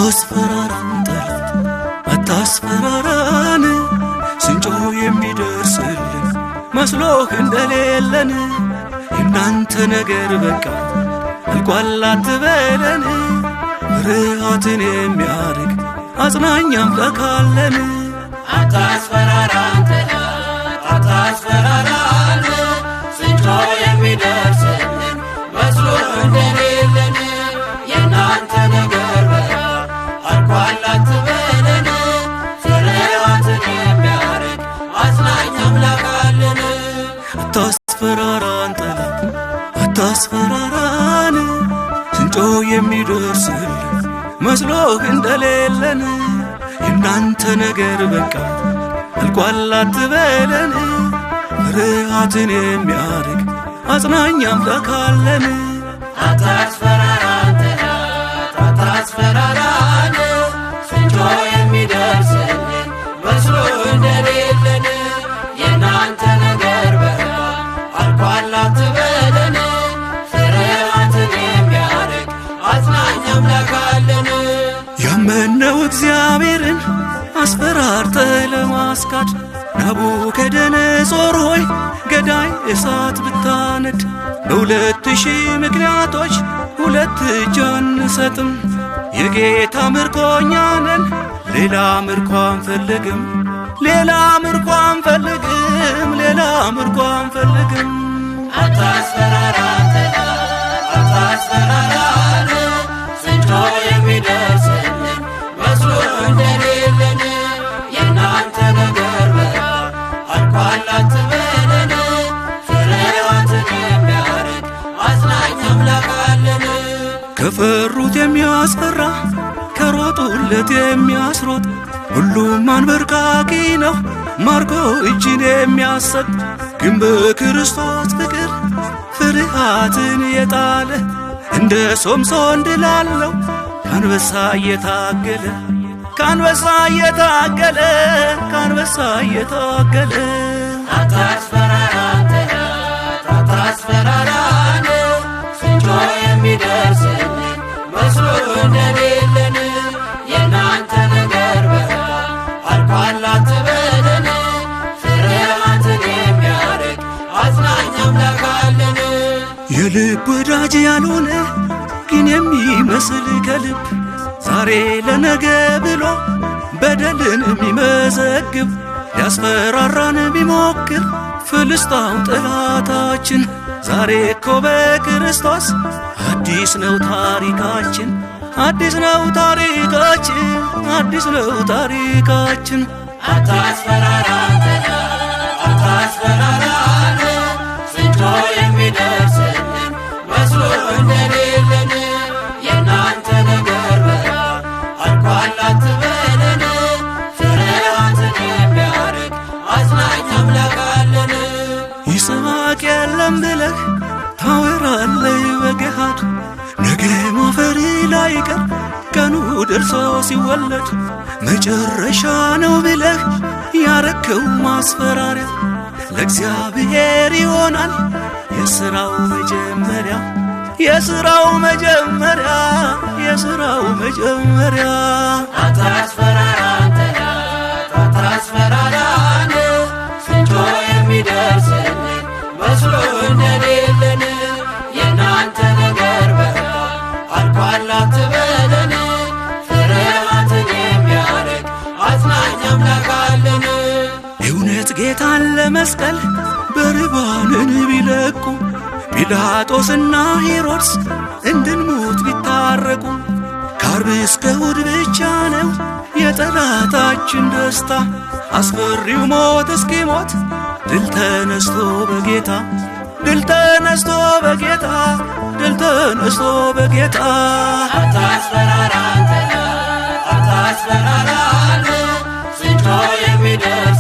አታስፈራራን ጠላት አታስፈራራን ስንጮህ የሚደርስልን መስሎህ እንደሌለን የናንተ ነገር በቃ አልቋል አትበለን ፍርሃትን የሚያርቅ አጽናኝ አምላክ አለን። አታስፈራራን ጠላት አታስፈራራን ስንጮህ የሚደርስልን መስሎህ እንደሌለን የናንተ ነገር በቃ አልቋል አትበለን ፍርሃትን የሚያርቅ አጽናኝ አምላክ አለን። አታስፈራራን ጠላት አታስፈራራን ስንጮህ የሚደርስልን መስሎህ እንደሌለን የናንተ ነገር በቃ አልቋል አትበለን ፍርሃትን የሚያርቅ አጽናኝ አምላክ አለን። አታስፈራራን ጠላት አታስፈራራን ስንጮህ የሚደርስልን መስሎህ እንደሌለን የናንተ ነገር በቃ አልቋል አትበለን ፍርሃትን የሚያርቅ አጽናኝ አምላክ አለን። ያመነው እግዚአብሔርን አስፈራርተህ ለማስካድ ናቡከደነጾር ሆይ ገዳይ እሳት ብታነድ በ2000 ምክንያቶች 2 እጅ አንሰጥም። የጌታ ምርኮኛ ነን ሌላ ምርኮ አንፈልግም ሌላ ምርኮ አንፈልግም ሌላ ምርኮ አንፈልግም። አታስፈራራን ጠላት አታስፈራራን ስንጮህ የሚደርስልን መስሎህ እንደሌለን የናንተ ነገር በቃ አልቋል አትበለን ፍርሃትን የሚያርቅ አጽናኝ አምላክ አለን። ከፈሩት የሚያስፈራ ከሮጡለት የሚያስሮጥ ሁሉም አንበርካኪ ነው ማርኮ እጅን የሚያሰጥ ግን በክርስቶስ ፍቅር ፍርሃትን የጣለ እንደ ሶምሶን ድል አለው ከአንበሳ እየታገለ ከአንበሳ እየታገለ ከአንበሳ እየታገለ። አታስፈራራን ጠላት አታስፈራራን ስንጮህ የሚደርስልን መስሎህ እንደሌለን የናንተ ነገር በቃ አልቋል አትበለን ፍርሃትን የሚያርቅ አጽናኝ አምላክ አለን። የልብ ወዳጅ ያልሆነ ግን የሚመስል ከልብ ዛሬ ለነገ ብሎ በደልን የሚመዘግብ ሊያስፈራራን ቢሞክር ፍልስጣው ጠላታችን ዛሬ እኮ በክርስቶስ አዲስ ነው ታሪካችን አዲስ ነው ታሪካችን አዲስ ነው ታሪካችን። አታስፈራራን ጠላት አታስፈራራን ስንጮህ የሚደርስልን መስሎህ እንደሌለን የናንተ ነገር በቃ አልቋል አትበለን ፍርሃትን የሚያርቅ አጽናኝ አምላክ አለን። ይስሐቅ የለም ብለህ ታወራለህ በገሃድ ነገ ማፈር ላይቀር ቀኑ ደርሶ ሲወለድ መጨረሻ ነው ብለህ ያረከው ማስፈራሪያ ለእግዚአብሔር ይሆናል የሥራው መጀመሪያ የሥራው መጀመሪያ የሥራው መጀመሪያ። አታስፈራራን ጠላት አታስፈራራን ስንጮህ የሚደርስልን መስሎህ እንደሌለን የናንተ ነገር በቃ አልቋል አትበለን ፍርሃትን የሚያርቅ አጽናኝ አምላክ አለን። እውነት ጌታን ለመስቀል በርባንን ቢለቁ ጲላጦስና ሄሮድስ እንድንሞት ቢታረቁ ከዓርብ እስከ እሑድ ብቻ ነው የጠላታችን ደስታ አስፈሪው ሞት እስኪሞት ድል ተነስቶ በጌታ ድል ተነስቶ በጌታ ድል ተነስቶ በጌታ። አታስፈራራን ጠላት አታስፈራራን ስንጮህ የሚደርስልን